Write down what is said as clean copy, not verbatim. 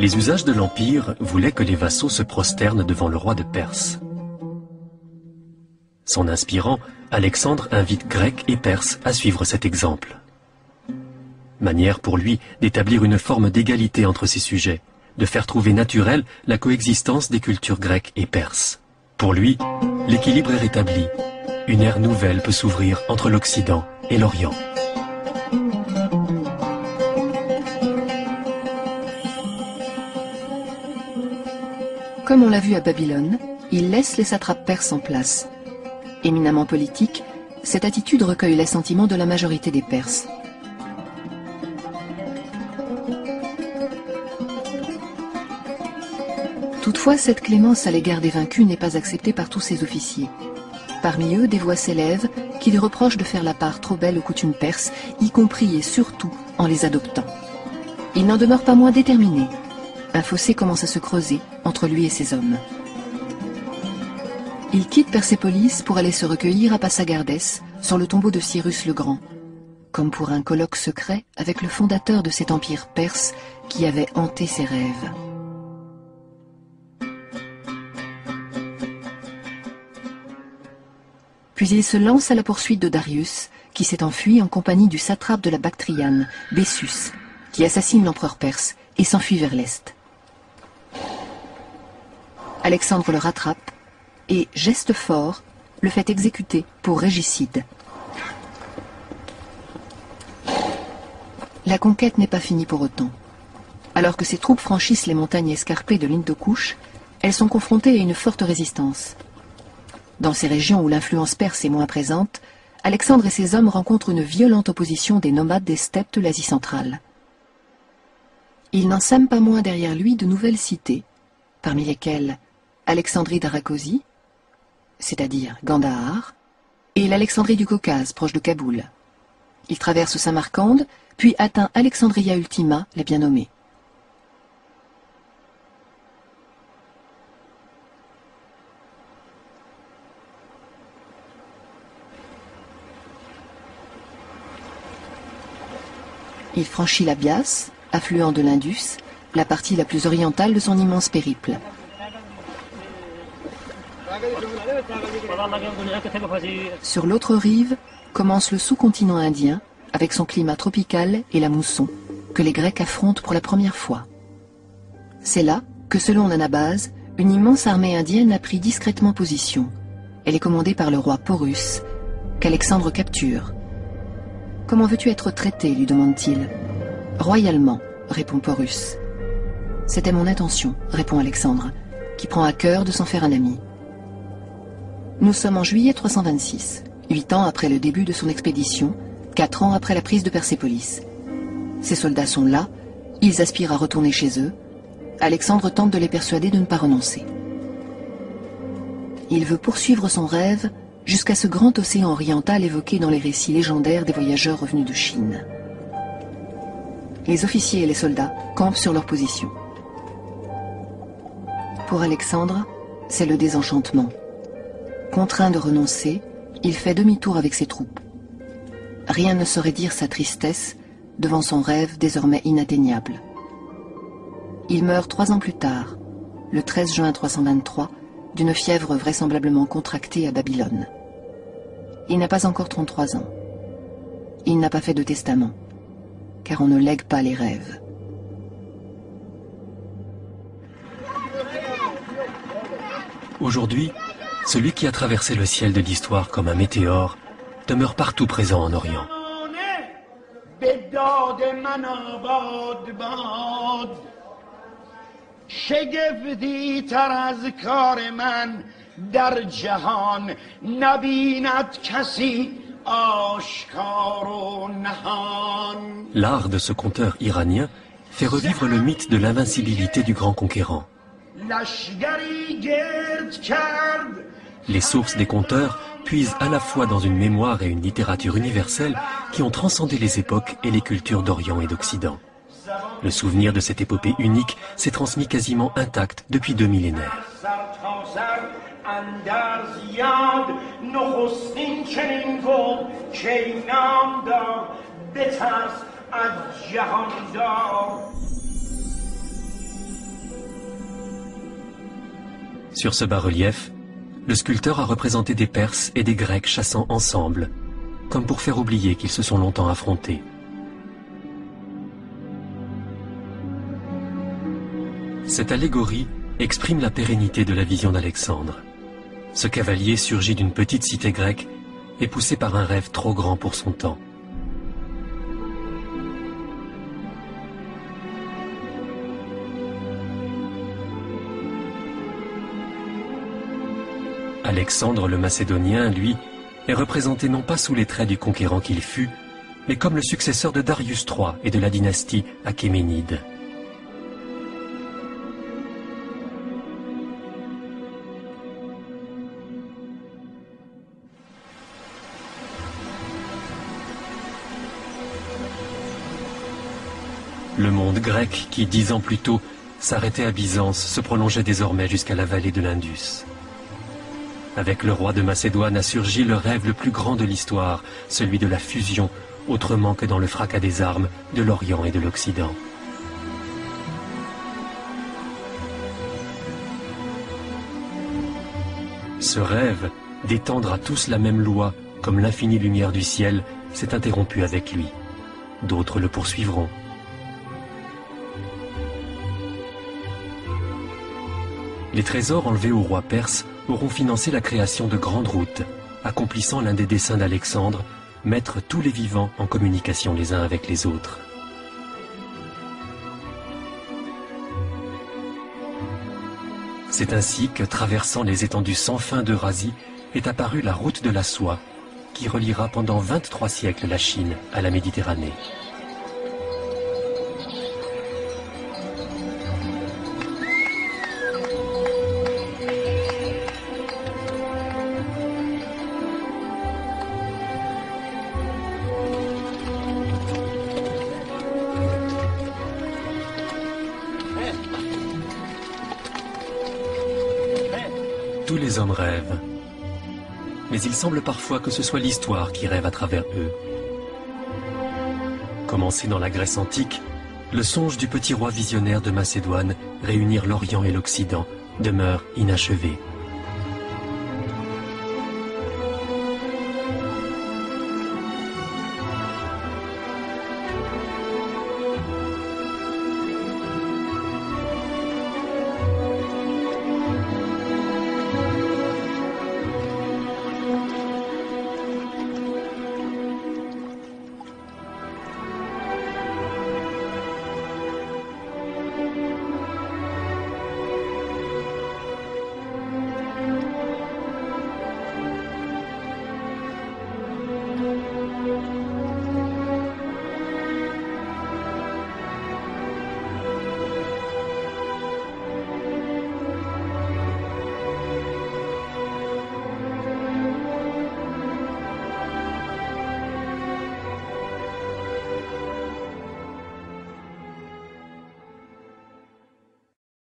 Les usages de l'Empire voulaient que les vassaux se prosternent devant le roi de Perse. Son inspirant, Alexandre invite Grecs et Perses à suivre cet exemple. Manière pour lui d'établir une forme d'égalité entre ses sujets, de faire trouver naturelle la coexistence des cultures grecques et perses. Pour lui, l'équilibre est rétabli. Une ère nouvelle peut s'ouvrir entre l'Occident et l'Orient. Comme on l'a vu à Babylone, il laisse les satrapes perses en place. Éminemment politique, cette attitude recueille l'assentiment de la majorité des Perses. Toutefois, cette clémence à l'égard des vaincus n'est pas acceptée par tous ses officiers. Parmi eux, des voix s'élèvent qui lui reprochent de faire la part trop belle aux coutumes perses, y compris et surtout en les adoptant. Il n'en demeure pas moins déterminé. Un fossé commence à se creuser entre lui et ses hommes. Il quitte Persépolis pour aller se recueillir à Passagardès, sur le tombeau de Cyrus le Grand, comme pour un colloque secret avec le fondateur de cet empire perse qui avait hanté ses rêves. Puis il se lance à la poursuite de Darius, qui s'est enfui en compagnie du satrape de la Bactriane, Bessus, qui assassine l'empereur perse et s'enfuit vers l'est. Alexandre le rattrape et, geste fort, le fait exécuter pour régicide. La conquête n'est pas finie pour autant. Alors que ses troupes franchissent les montagnes escarpées de l'Hindu-Kush, elles sont confrontées à une forte résistance. Dans ces régions où l'influence perse est moins présente, Alexandre et ses hommes rencontrent une violente opposition des nomades des steppes de l'Asie centrale. Il n'en sème pas moins derrière lui de nouvelles cités, parmi lesquelles Alexandrie d'Arakosi, c'est-à-dire Gandhar, et l'Alexandrie du Caucase, proche de Kaboul. Il traverse Samarcande, puis atteint Alexandria Ultima, la bien nommée. Il franchit la Bias, affluent de l'Indus, la partie la plus orientale de son immense périple. Sur l'autre rive commence le sous-continent indien, avec son climat tropical et la mousson, que les Grecs affrontent pour la première fois. C'est là que, selon Anabase, une immense armée indienne a pris discrètement position. Elle est commandée par le roi Porus, qu'Alexandre capture. « Comment veux-tu être traité ?» lui demande-t-il. « Royalement », répond Porus. « C'était mon intention », répond Alexandre, qui prend à cœur de s'en faire un ami. Nous sommes en juillet 326, 8 ans après le début de son expédition, 4 ans après la prise de Persépolis. Ses soldats sont là, ils aspirent à retourner chez eux. Alexandre tente de les persuader de ne pas renoncer. Il veut poursuivre son rêve jusqu'à ce grand océan oriental évoqué dans les récits légendaires des voyageurs revenus de Chine. Les officiers et les soldats campent sur leur position. Pour Alexandre, c'est le désenchantement. Contraint de renoncer, il fait demi-tour avec ses troupes. Rien ne saurait dire sa tristesse devant son rêve désormais inatteignable. Il meurt 3 ans plus tard, le 13 juin 323, d'une fièvre vraisemblablement contractée à Babylone. Il n'a pas encore 33 ans. Il n'a pas fait de testament, car on ne lègue pas les rêves. Aujourd'hui, celui qui a traversé le ciel de l'histoire comme un météore demeure partout présent en Orient. L'art de ce conteur iranien fait revivre le mythe de l'invincibilité du grand conquérant. Les sources des conteurs puisent à la fois dans une mémoire et une littérature universelle qui ont transcendé les époques et les cultures d'Orient et d'Occident. Le souvenir de cette épopée unique s'est transmis quasiment intact depuis 2 millénaires. Sur ce bas-relief, le sculpteur a représenté des Perses et des Grecs chassant ensemble, comme pour faire oublier qu'ils se sont longtemps affrontés. Cette allégorie exprime la pérennité de la vision d'Alexandre. Ce cavalier surgit d'une petite cité grecque et poussé par un rêve trop grand pour son temps. Alexandre le Macédonien, lui, est représenté non pas sous les traits du conquérant qu'il fut, mais comme le successeur de Darius III et de la dynastie achéménide. Le monde grec, qui 10 ans plus tôt s'arrêtait à Byzance, se prolongeait désormais jusqu'à la vallée de l'Indus. Avec le roi de Macédoine a surgi le rêve le plus grand de l'histoire, celui de la fusion, autrement que dans le fracas des armes, de l'Orient et de l'Occident. Ce rêve, d'étendre à tous la même loi, comme l'infinie lumière du ciel, s'est interrompu avec lui. D'autres le poursuivront. Les trésors enlevés au roi perse auront financé la création de grandes routes, accomplissant l'un des desseins d'Alexandre, mettre tous les vivants en communication les uns avec les autres. C'est ainsi que, traversant les étendues sans fin d'Eurasie, est apparue la route de la soie, qui reliera pendant 23 siècles la Chine à la Méditerranée. Tous les hommes rêvent, mais il semble parfois que ce soit l'histoire qui rêve à travers eux. Commencé dans la Grèce antique, le songe du petit roi visionnaire de Macédoine, réunir l'Orient et l'Occident, demeure inachevé.